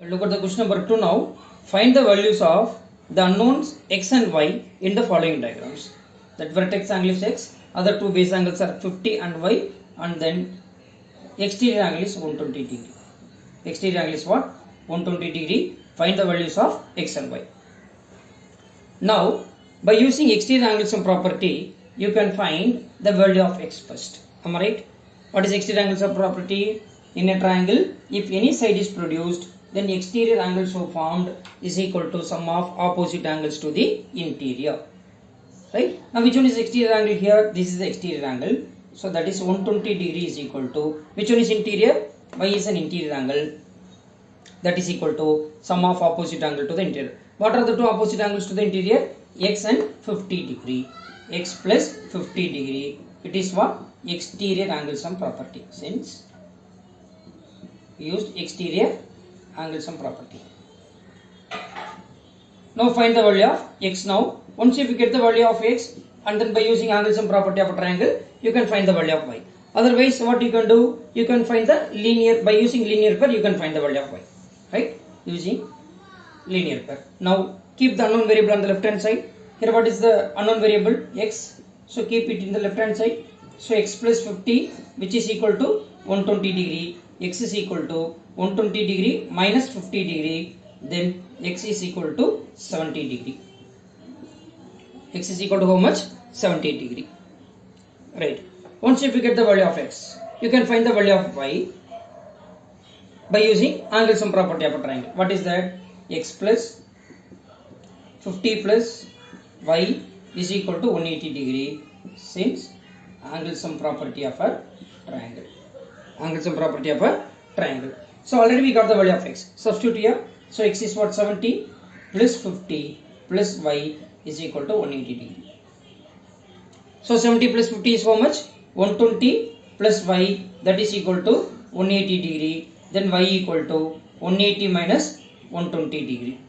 Look at the question number 2 now. Find the values of the unknowns x and y in the following diagrams. That vertex angle is x, other two base angles are 50 and y, and then exterior angle is 120 degree. Exterior angle is what? 120 degree. Find the values of x and y. Now, by using exterior angle sum property, you can find the value of x first. Am I right? What is exterior angle sum property? In a triangle, if any side is produced, then exterior angle so formed is equal to sum of opposite angles to the interior. Right? Now, which one is exterior angle here? This is the exterior angle. So, that is 120 degree is equal to, which one is interior? Y is an interior angle. That is equal to sum of opposite angle to the interior. What are the two opposite angles to the interior? X and 50 degree. X plus 50 degree. It is what? Exterior angle sum property. Since used exterior angle sum property. Now find the value of x now. Once if you get the value of x, and then by using angle sum property of a triangle, you can find the value of y. Otherwise, what you can do? You can find the linear, by using linear pair, you can find the value of y. Right? Using linear pair. Now keep the unknown variable on the left hand side. Here what is the unknown variable? X. So keep it in the left hand side. So x plus 50, which is equal to 120 degree. X is equal to 120 degree minus 50 degree. Then x is equal to 70 degree. X is equal to how much? 70 degree. Right. Once if you get the value of x, you can find the value of y by using angle sum property of a triangle. What is that? X plus 50 plus y is equal to 180 degree, since angle sum property of a triangle. Angle sum property of a triangle. So already we got the value of x. Substitute here. So x is what? 70 plus 50 plus y is equal to 180 degree. So 70 plus 50 is how much? 120 plus y, that is equal to 180 degree. Then y equal to 180 minus 120 degree.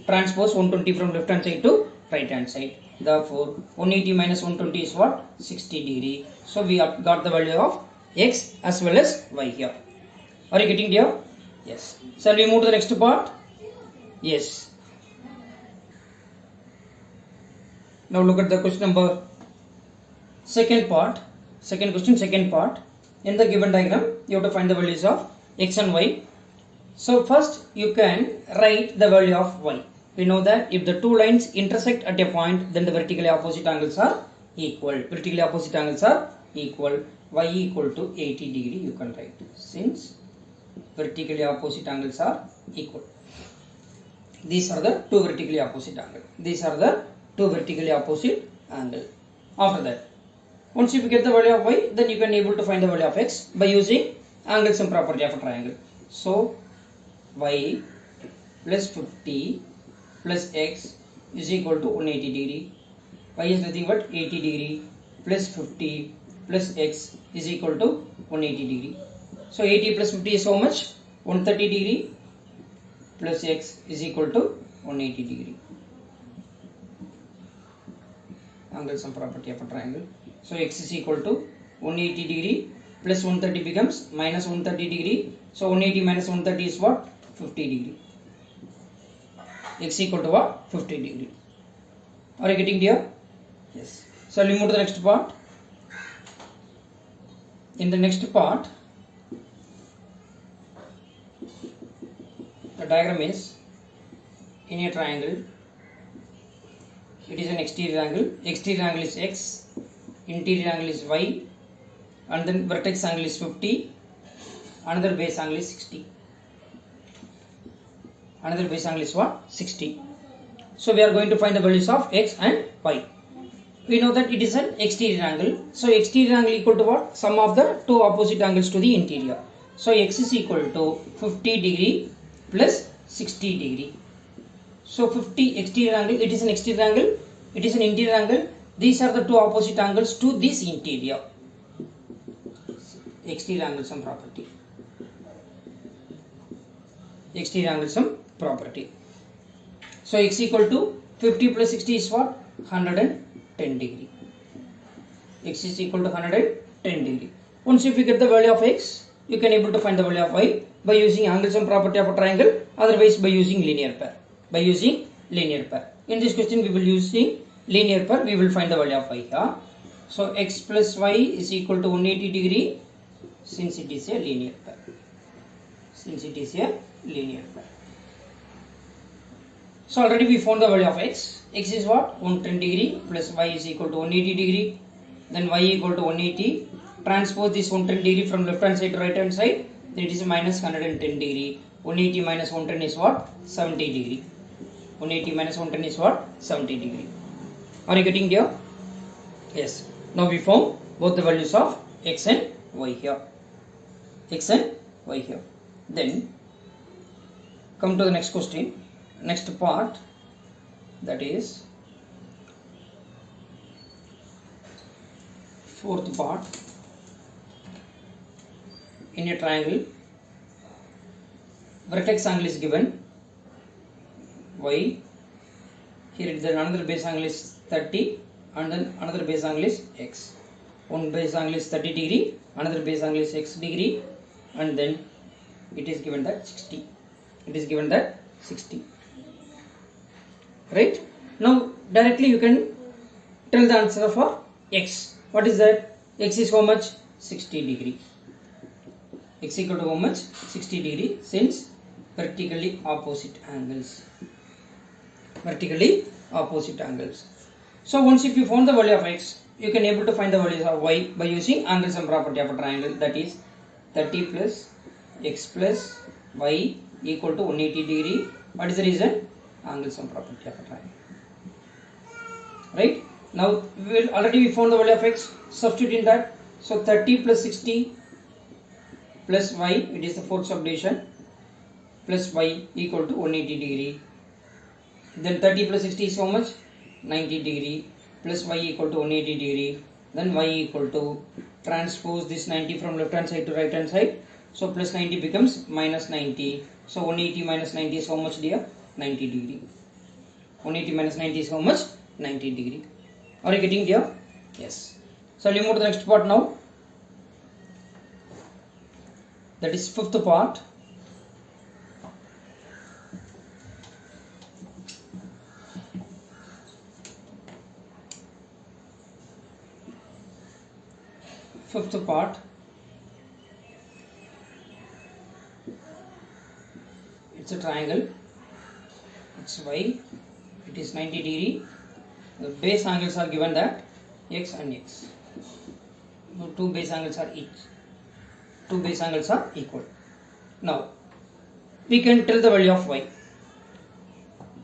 Transpose 120 from left hand side to right hand side. Therefore 180 minus 120 is what? 60 degree. So we have got the value of x as well as y here. Are you getting here? Yes. Shall we move to the next part? Yes. Now look at the question number second part. Second question, second part. In the given diagram, you have to find the values of x and y. So first you can write the value of y. We know that if the two lines intersect at a point, then the vertically opposite angles are equal. Vertically opposite angles are equal. Y equal to 80 degree you can write, since vertically opposite angles are equal. These are the two vertically opposite angles. These are the two vertically opposite angles. After that, once you get the value of y, then you can able to find the value of x by using angle sum property of a triangle. So y plus 50 plus x is equal to 180 degree. Y is nothing but 80 degree plus 50 plus x is equal to 180 degree. So 80 plus 50 is how much? 130 degree plus x is equal to 180 degree. Angle sum property of a triangle. So x is equal to 180 degree plus 130 becomes minus 130 degree. So 180 minus 130 is what? 50 degree. X equal to what? 50 degree. Are you getting here? Yes. So we move to the next part. In the next part, the diagram is in a triangle. It is an exterior angle. Exterior angle is x, interior angle is y, and then vertex angle is 50, another base angle is 60. Another base angle is what? 60. So we are going to find the values of x and y. We know that it is an exterior angle. So exterior angle equal to what? Sum of the two opposite angles to the interior. So x is equal to 50 degree plus 60 degree. So 50 exterior angle, it is an exterior angle, it is an interior angle. These are the two opposite angles to this interior. Exterior angle sum property. Exterior angle sum property. So x equal to 50 plus 60 is what? 110 degree. X is equal to 110 degree. Once if you get the value of x, you can able to find the value of y by using angle sum property of a triangle, otherwise by using linear pair. By using linear pair. In this question we will using linear pair, we will find the value of y here. So x plus y is equal to 180 degree since it is a linear pair. Since it is a linear pair. So already we found the value of x. X is what? 110 degree plus y is equal to 180 degree. Then y equal to 180. Transpose this 110 degree from left hand side to right hand side. Then it is minus 110 degree. 180 minus 110 is what? 70 degree. 180 minus 110 is what? 70 degree. Are you getting there? Yes. Now we found both the values of x and y here. X and y here. Then come to the next question. Next part, that is fourth part. In a triangle, vertex angle is given y. Here the another base angle is 30 and then another base angle is x. One base angle is 30 degree, another base angle is x degree, and then it is given that 60. It is given that 60. Right? Now directly you can tell the answer for x. What is that? X is how much? 60 degree. X equal to how much? 60 degree since vertically opposite angles. Vertically opposite angles. So once if you found the value of x, you can able to find the values of y by using angle sum property of a triangle, that is 30 plus x plus y equal to 180 degree. What is the reason? Angle sum property of a triangle. Right? Now we found the value of x. Substitute in that. So 30 plus 60 plus y, it is the fourth subdivision, plus y equal to 180 degree. Then 30 plus 60 is how much? 90 degree, plus y equal to 180 degree. Then y equal to, transpose this 90 from left hand side to right hand side. So plus 90 becomes minus 90. So 180 minus 90 is how much, dear? 90 degree. 180 minus 90 is how much? 90 degree. Are you getting there? Yes. So we move to the next part now. That is fifth part. Fifth part. It's a triangle. It's y. It is 90 degree. The base angles are given that x and x. No, two base angles are each. Two base angles are equal. Now we can tell the value of y.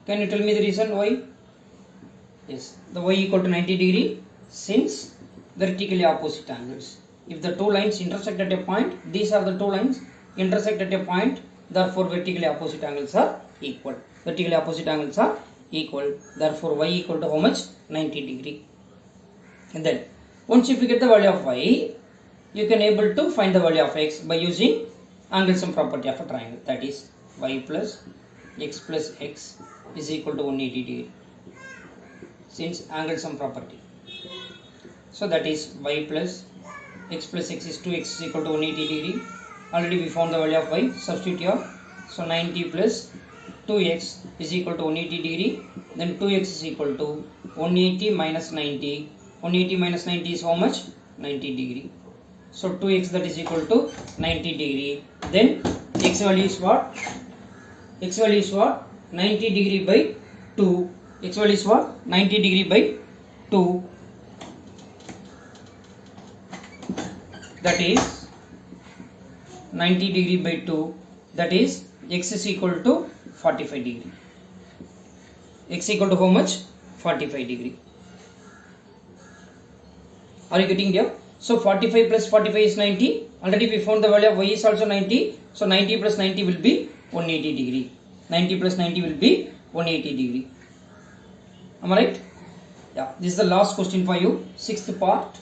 Can you tell me the reason why? Yes, the y equal to 90 degree since vertically opposite angles. If the two lines intersect at a point, these are the two lines intersect at a point, therefore vertically opposite angles are equal. Vertically opposite angles are equal, therefore y equal to how much? 90 degree. And then once if you get the value of y, you can able to find the value of x by using angle sum property of a triangle, that is y plus x is equal to 180 degree since angle sum property. So that is y plus x is 2x is equal to 180 degree. Already we found the value of y, substitute here. So 90 plus 2x is equal to 180 degree. Then 2x is equal to 180 minus 90. 180 minus 90 is how much? 90 degree. So 2x, that is equal to 90 degree. Then x value is what? X value is what? 90 degree by 2. X value is what? 90 degree by 2. That is 90 degree by 2. That is x is equal to 45 degree. X equal to how much? 45 degree. Are you getting there? So 45 plus 45 is 90. Already we found the value of y is also 90. So 90 plus 90 will be 180 degree. 90 plus 90 will be 180 degree. Am I right? Yeah. This is the last question for you. Sixth part.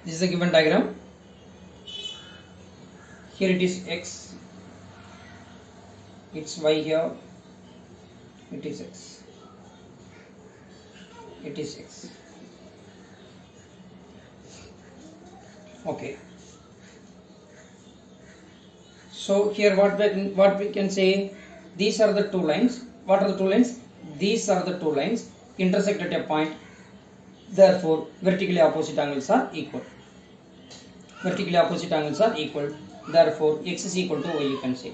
This is the given diagram. Here it is x, it's y here, it is x, it is x. Okay. So here what we can say, these are the two lines. What are the two lines? These are the two lines intersect at a point. Therefore, vertically opposite angles are equal. Vertically opposite angles are equal. Therefore, x is equal to y, you can say.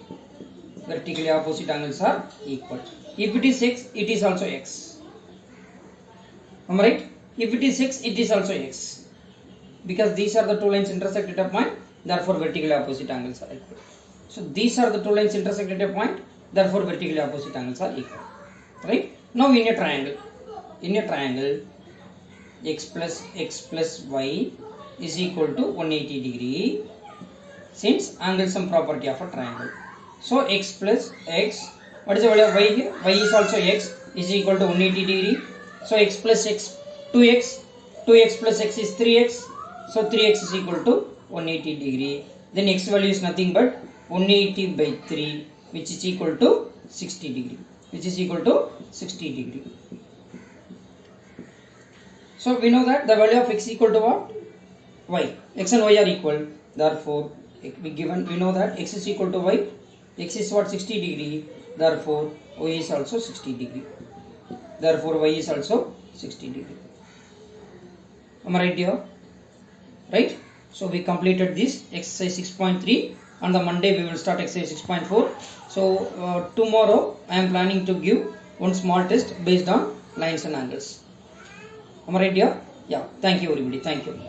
Vertically opposite angles are equal. If it is x, it is also x. Am I right? If it is x, it is also x. Because these are the two lines intersect at a point. Therefore, vertically opposite angles are equal. So these are the two lines intersect at a point. Therefore, vertically opposite angles are equal. Right? Now in a triangle, x plus y is equal to 180 degree, since angle sum property of a triangle. So x plus x, what is the value of y here? Y is also x, is equal to 180 degree. So x plus x, 2x, 2x plus x is 3x. So 3x is equal to 180 degree. Then x value is nothing but 180 by 3, which is equal to 60 degree. Which is equal to 60 degree. So we know that the value of x equal to what? Y. X and y are equal. Therefore, we know that x is equal to y. X is what? 60 degree. Therefore, y is also 60 degree. Therefore, y is also 60 degree. Am I right here? Right? So we completed this exercise 6.3. On the Monday we will start exercise 6.4. So tomorrow I am planning to give one small test based on lines and angles. Am I right here? Yeah. Thank you everybody. Thank you.